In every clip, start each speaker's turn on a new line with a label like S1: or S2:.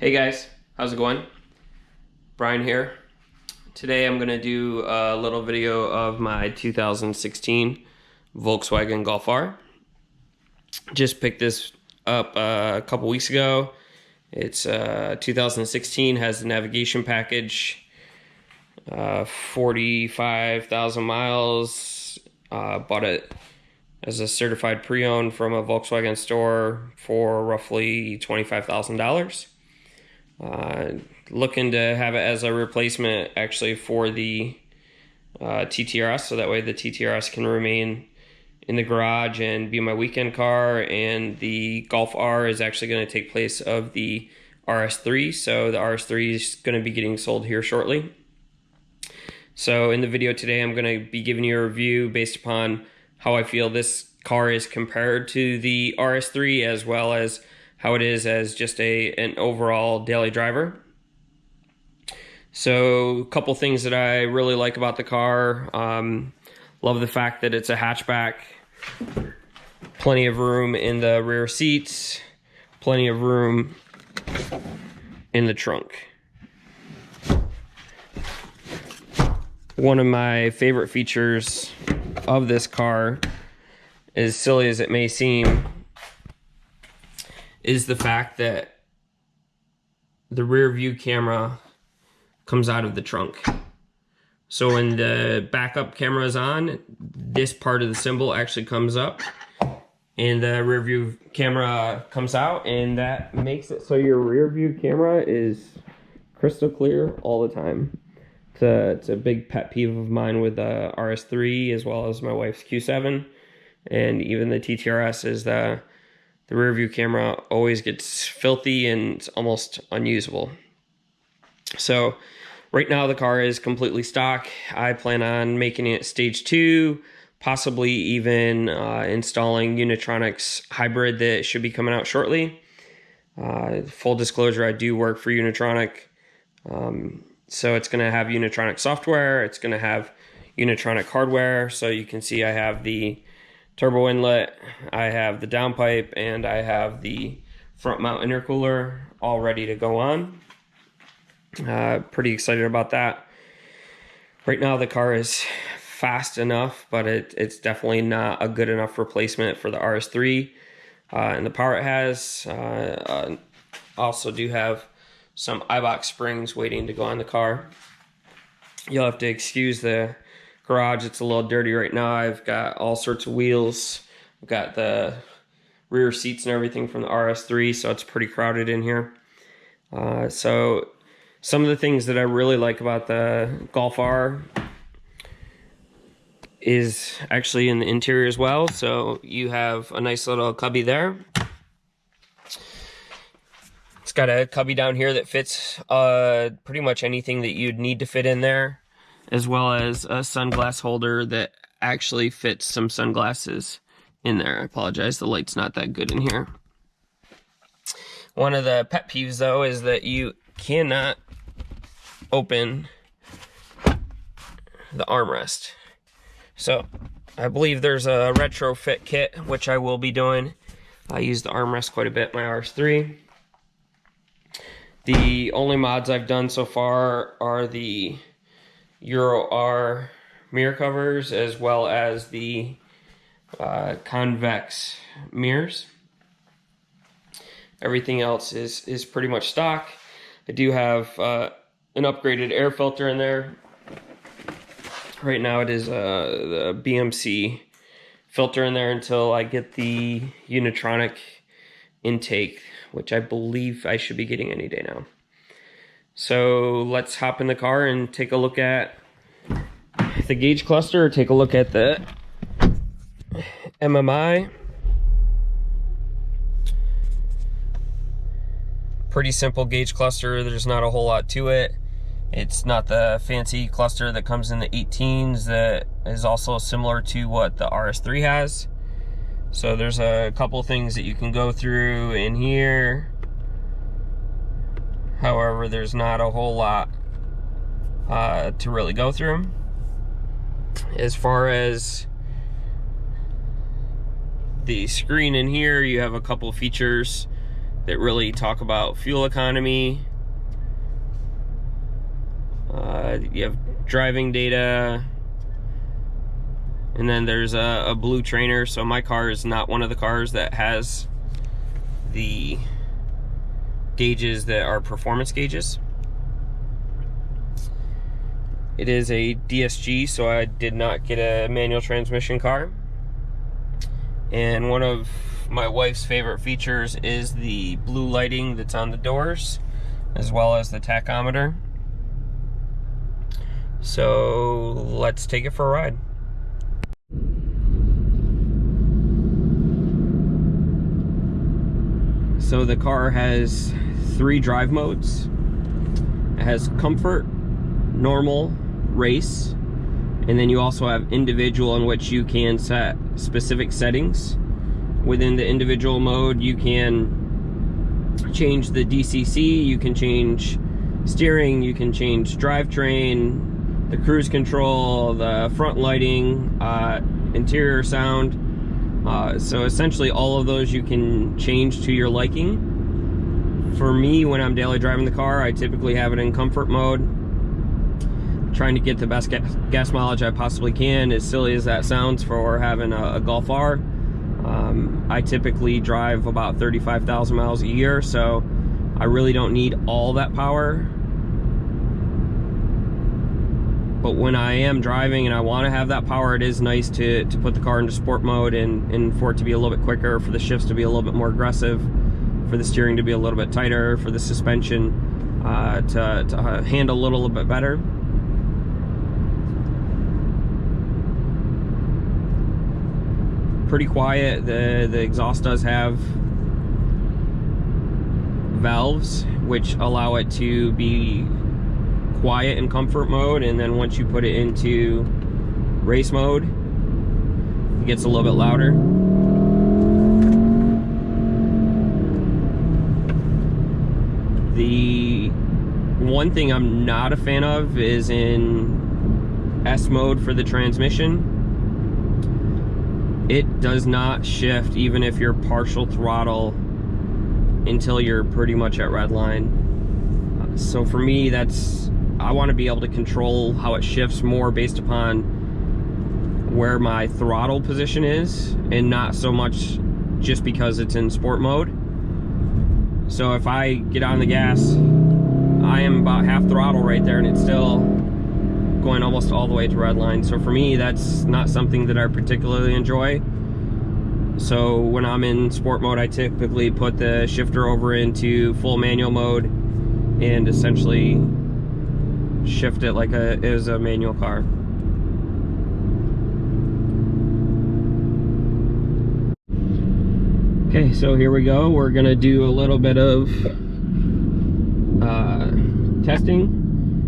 S1: Hey guys, how's it going? Brian here. Today I'm going to do a little video of my 2016 Volkswagen Golf R. Just picked this up a couple weeks ago. It's 2016, has the navigation package, 45,000 miles. Bought it as a certified pre-owned from a Volkswagen store for roughly $25,000. Looking to have it as a replacement actually for the TTRS, so that way the TTRS can remain in the garage and be my weekend car, and the Golf R is actually going to take place of the RS3, so the RS3 is going to be getting sold here shortly. So in the video today I'm going to be giving you a review based upon how I feel this car is compared to the RS3, as well as how it is as just an overall daily driver. So a couple things that I really like about the car. Love the fact that it's a hatchback. Plenty of room in the rear seats. Plenty of room in the trunk. One of my favorite features of this car, as silly as it may seem, is the fact that the rear view camera comes out of the trunk. So when the backup camera is on, this part of the symbol actually comes up and the rear view camera comes out, and that makes it so your rear view camera is crystal clear all the time. It's a big pet peeve of mine with the RS3 as well as my wife's Q7 and even the TTRS, is the rear view camera always gets filthy and it's almost unusable. So right now the car is completely stock. I plan on making it stage 2, possibly even installing Unitronics hybrid that should be coming out shortly. Full disclosure, I do work for Unitronic. So it's going to have Unitronic software. It's going to have Unitronic hardware. So you can see I have the turbo inlet, I have the downpipe, and I have the front mount intercooler all ready to go on. Pretty excited about that. Right now the car is fast enough, but it's definitely not a good enough replacement for the RS3 and the power it has. Also do have some iBox springs waiting to go on the car. You'll have to excuse the garage, it's a little dirty right now. I've got all sorts of wheels. I've got the rear seats and everything from the RS3, so it's pretty crowded in here. So some of the things that I really like about the Golf R is actually in the interior as well. So you have a nice little cubby there. It's got a cubby down here that fits pretty much anything that you'd need to fit in there, as well as a sunglass holder that actually fits some sunglasses in there. I apologize, the light's not that good in here. One of the pet peeves though is that you cannot open the armrest. So I believe there's a retrofit kit, which I will be doing. I use the armrest quite a bit, my RS3. The only mods I've done so far are the Euro R mirror covers, as well as the convex mirrors. Everything else is pretty much stock. I do have an upgraded air filter in there. Right now it is the BMC filter in there until I get the Unitronic intake, which I believe I should be getting any day now. So let's hop in the car and take a look at the gauge cluster, take a look at the MMI. Pretty simple gauge cluster, there's not a whole lot to it. It's not the fancy cluster that comes in the 18s that is also similar to what the RS3 has. So there's a couple things that you can go through in here. However, there's not a whole lot to really go through. As far as the screen in here, you have a couple features that really talk about fuel economy. You have driving data, and then there's a blue trainer. So my car is not one of the cars that has the gauges that are performance gauges. It is a DSG, so I did not get a manual transmission car. And one of my wife's favorite features is the blue lighting that's on the doors, as well as the tachometer. So let's take it for a ride. So the car has 3 drive modes. It has comfort, normal, race, and then you also have individual, in which you can set specific settings. Within the individual mode, you can change the DCC, you can change steering, you can change drivetrain, the cruise control, the front lighting, interior sound. So essentially all of those you can change to your liking. For me, when I'm daily driving the car, I typically have it in comfort mode, trying to get the best gas mileage I possibly can, as silly as that sounds for having a Golf R. I typically drive about 35,000 miles a year, so I really don't need all that power. But when I am driving and I want to have that power, it is nice to put the car into sport mode and for it to be a little bit quicker, for the shifts to be a little bit more aggressive, for the steering to be a little bit tighter, for the suspension to handle a little bit better. Pretty quiet. The exhaust does have valves which allow it to be quiet in comfort mode, and then once you put it into race mode, it gets a little bit louder. The one thing I'm not a fan of is in S mode for the transmission. It does not shift even if you're partial throttle until you're pretty much at red line. So for me, I want to be able to control how it shifts more based upon where my throttle position is, and not so much just because it's in sport mode. So if I get on the gas, I am about half throttle right there, and it's still going almost all the way to red line. So for me, that's not something that I particularly enjoy. So when I'm in sport mode, I typically put the shifter over into full manual mode and essentially shift it like it is a manual car. Okay, so here we go. We're gonna do a little bit of testing.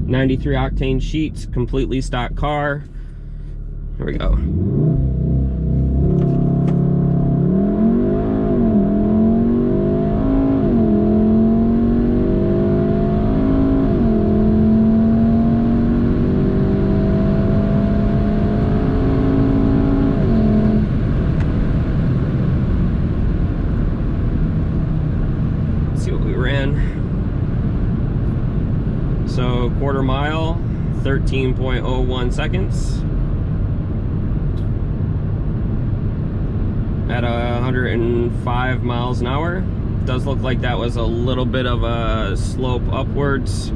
S1: 93 octane sheets, completely stock car. Here we go. Let's see what we ran. So quarter mile, 13.01 seconds at 105 miles an hour. Does look like that was a little bit of a slope upwards.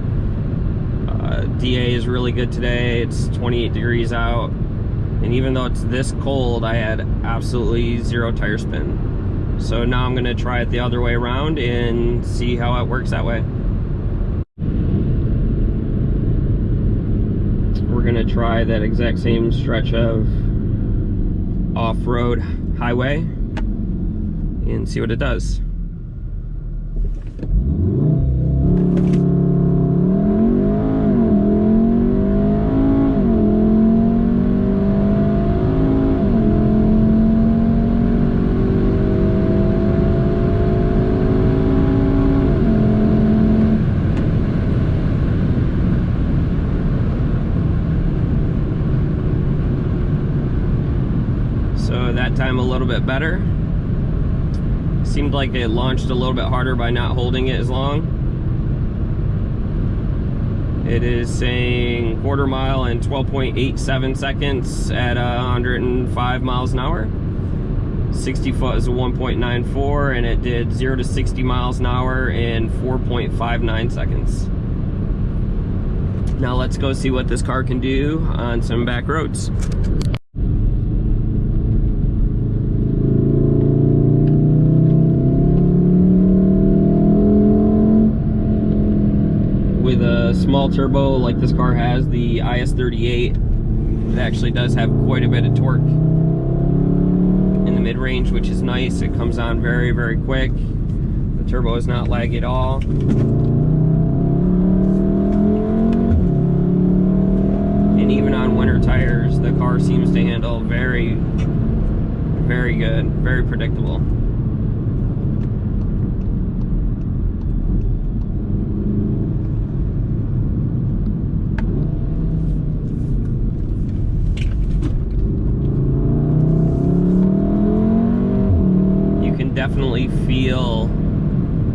S1: DA is really good today. It's 28 degrees out, and even though it's this cold, I had absolutely zero tire spin. So now I'm gonna try it the other way around and see how it works that way. We're gonna try that exact same stretch of off-road highway and see what it does. So that time a little bit better. seemed like it launched a little bit harder by not holding it as long. It is saying quarter mile in 12.87 seconds at 105 miles an hour. 60 foot is a 1.94, and it did 0 to 60 miles an hour in 4.59 seconds. Now let's go see what this car can do on some back roads. With a small turbo like this car has, the IS38, it actually does have quite a bit of torque in the mid-range, which is nice. It comes on very, very quick. The turbo is not laggy at all. And even on winter tires, the car seems to handle very, very good, very predictable. Definitely feel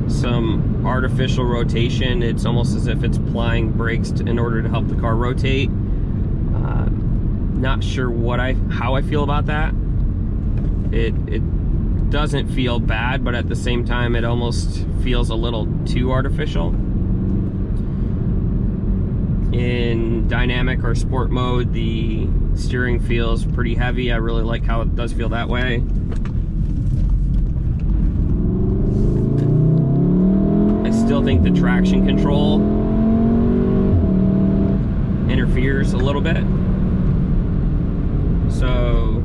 S1: some artificial rotation. It's almost as if it's applying brakes in order to help the car rotate. Not sure how I feel about that. It doesn't feel bad, but at the same time it almost feels a little too artificial. In dynamic or sport mode, the steering feels pretty heavy. I really like how it does feel that way. Still think the traction control interferes a little bit, so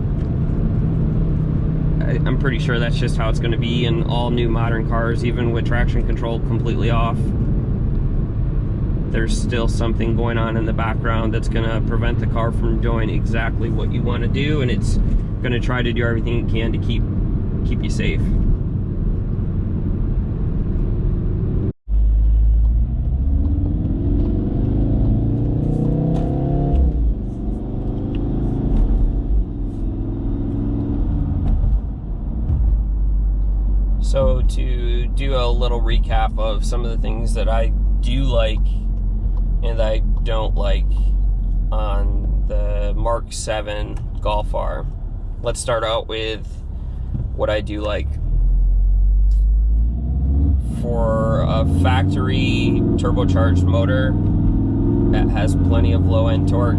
S1: I'm pretty sure that's just how it's going to be in all new modern cars. Even with traction control completely off, there's still something going on in the background that's going to prevent the car from doing exactly what you want to do, and it's going to try to do everything it can to keep you safe. So to do a little recap of some of the things that I do like and I don't like on the MK7 Golf R. Let's start out with what I do like. For a factory turbocharged motor that has plenty of low end torque,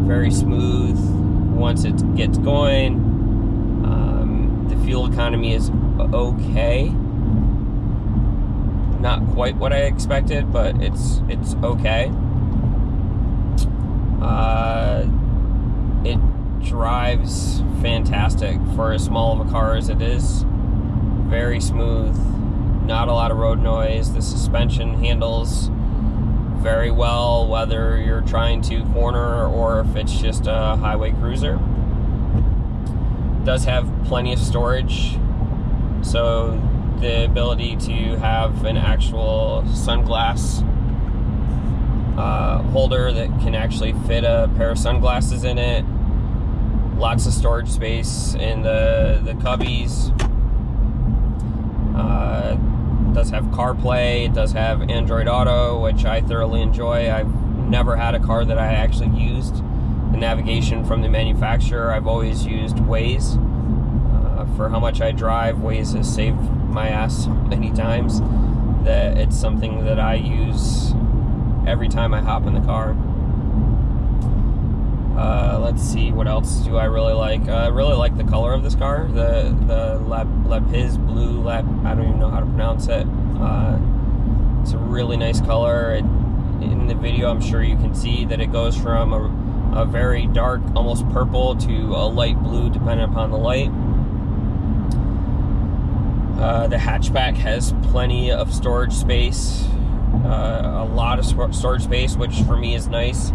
S1: very smooth once it gets going. The fuel economy is okay. Not quite what I expected, but it's okay. It drives fantastic for as small of a car as it is. Very smooth, not a lot of road noise. The suspension handles very well, whether you're trying to corner or if it's just a highway cruiser. Does have plenty of storage, so the ability to have an actual sunglass holder that can actually fit a pair of sunglasses in it. Lots of storage space in the cubbies. Does have CarPlay. It does have Android Auto, which I thoroughly enjoy. I've never had a car that I actually used the navigation from the manufacturer. I've always used Waze. For how much I drive, Waze has saved my ass many times that it's something that I use every time I hop in the car. Let's see, what else do I really like? I really like the color of this car, the Lapis Blue, I don't even know how to pronounce it. It's a really nice color. In the video, I'm sure you can see that it goes from a very dark, almost purple, to a light blue, depending upon the light. The hatchback has plenty of storage space, a lot of storage space, which for me is nice.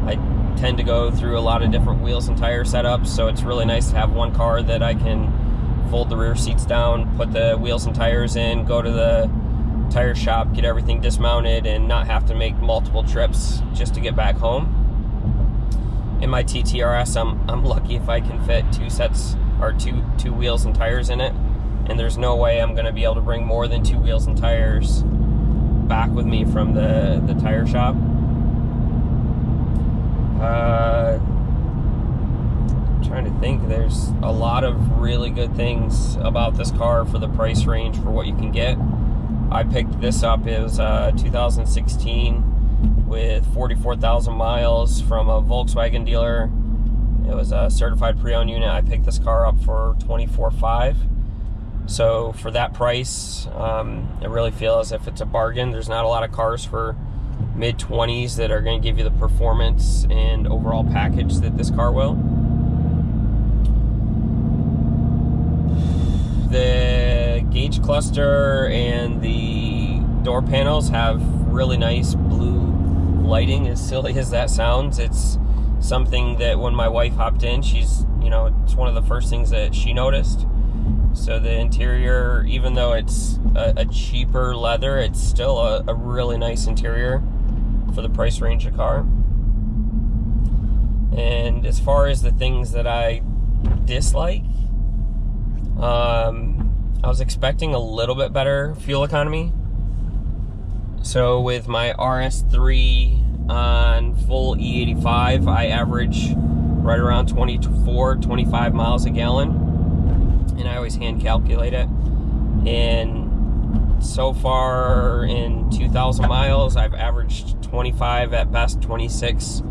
S1: I tend to go through a lot of different wheels and tire setups, so it's really nice to have one car that I can fold the rear seats down, put the wheels and tires in, go to the tire shop, get everything dismounted, and not have to make multiple trips just to get back home. In my TTRS, I'm lucky if I can fit 2 sets or two wheels and tires in it, and there's no way I'm going to be able to bring more than 2 wheels and tires back with me from the tire shop. I'm trying to think. There's a lot of really good things about this car for the price range for what you can get. I picked this up. It was 2016 with 44,000 miles from a Volkswagen dealer. It was a certified pre-owned unit. I picked this car up for $24,500. So for that price, I really feel as if it's a bargain. There's not a lot of cars for mid-20s that are going to give you the performance and overall package that this car will. The gauge cluster and the door panels have really nice blue lighting. As silly as that sounds, it's something that when my wife hopped in, it's one of the first things that she noticed. So the interior, even though it's a cheaper leather, it's still a really nice interior for the price range of car. And as far as the things that I dislike, I was expecting a little bit better fuel economy. So with my RS3 on full E85, I average right around 24-25 miles a gallon, and I always hand calculate it. And so far in 2,000 miles, I've averaged 25, at best 26,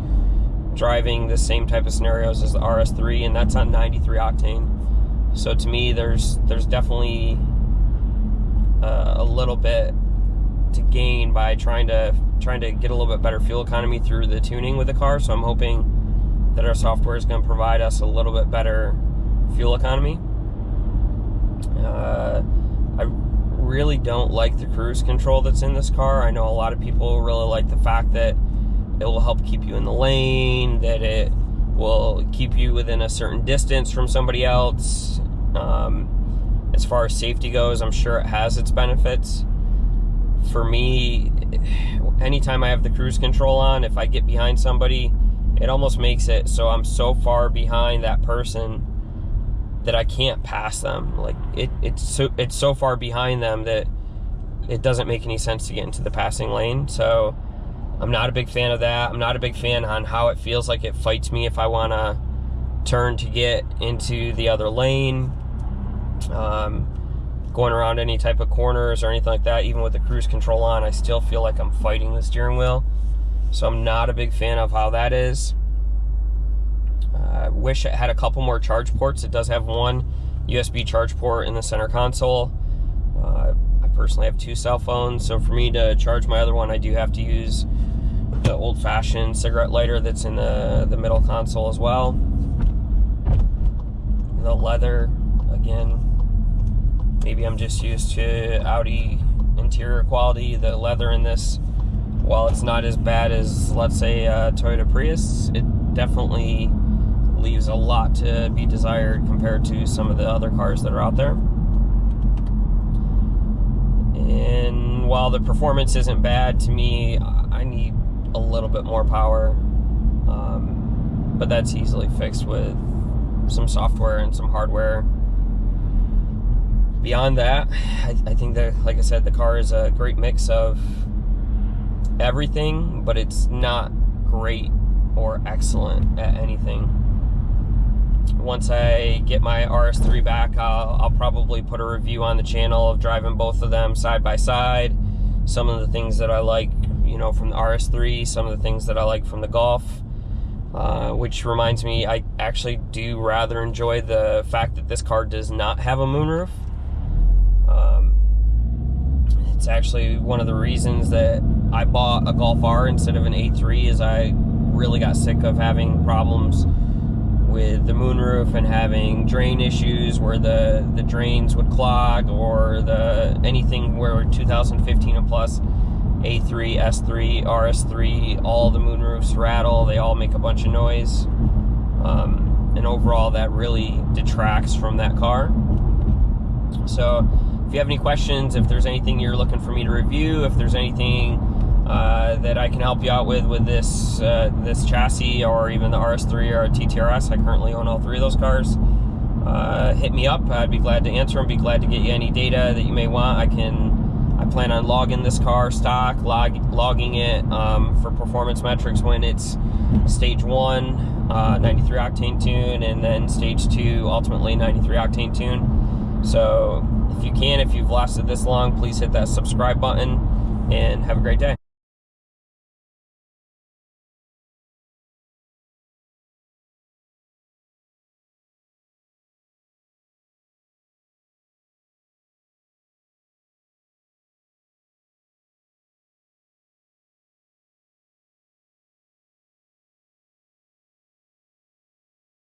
S1: driving the same type of scenarios as the RS3, and that's on 93 octane. So to me, there's definitely a little bit to gain by trying to get a little bit better fuel economy through the tuning with the car. So I'm hoping that our software is going to provide us a little bit better fuel economy. I really don't like the cruise control that's in this car. I know a lot of people really like the fact that it will help keep you in the lane, that it will keep you within a certain distance from somebody else. As far as safety goes, I'm sure it has its benefits. For me, anytime I have the cruise control on, if I get behind somebody, it almost makes it so I'm so far behind that person that I can't pass them. Like it's so far behind them that it doesn't make any sense to get into the passing lane. So I'm not a big fan of that. I'm not a big fan on how it feels like it fights me if I want to turn to get into the other lane. Going around any type of corners or anything like that, even with the cruise control on, I still feel like I'm fighting the steering wheel. So I'm not a big fan of how that is. I wish it had a couple more charge ports. It does have one USB charge port in the center console. I personally have 2 cell phones, so for me to charge my other one, I do have to use the old-fashioned cigarette lighter that's in the middle console as well. The leather, again, maybe I'm just used to Audi interior quality. The leather in this, while it's not as bad as, let's say, a Toyota Prius, it definitely leaves a lot to be desired compared to some of the other cars that are out there. And while the performance isn't bad, to me, I need a little bit more power. But that's easily fixed with some software and some hardware. Beyond that, I think that, like I said, the car is a great mix of everything, but it's not great or excellent at anything. Once I get my RS3 back, I'll probably put a review on the channel of driving both of them side by side. Some of the things that I like, from the RS3, some of the things that I like from the Golf. Which reminds me, I actually do rather enjoy the fact that this car does not have a moonroof. It's actually one of the reasons that I bought a Golf R instead of an A3, is I really got sick of having problems with the moonroof and having drain issues where the drains would clog, or anything where 2015 and plus, A3, S3, RS3, all the moonroofs rattle. They all make a bunch of noise. And overall, that really detracts from that car. So if you have any questions, if there's anything you're looking for me to review, if there's anything that I can help you out with this chassis, or even the RS3 or TTRS, I currently own all 3 of those cars. hit me up. I'd be glad to answer them, be glad to get you any data that you may want. I plan on logging this car stock, logging it for performance metrics when it's stage 1, 93 octane tune, and then stage 2, ultimately 93 octane tune. So if you can, if you've lasted this long, please hit that subscribe button, and have a great day.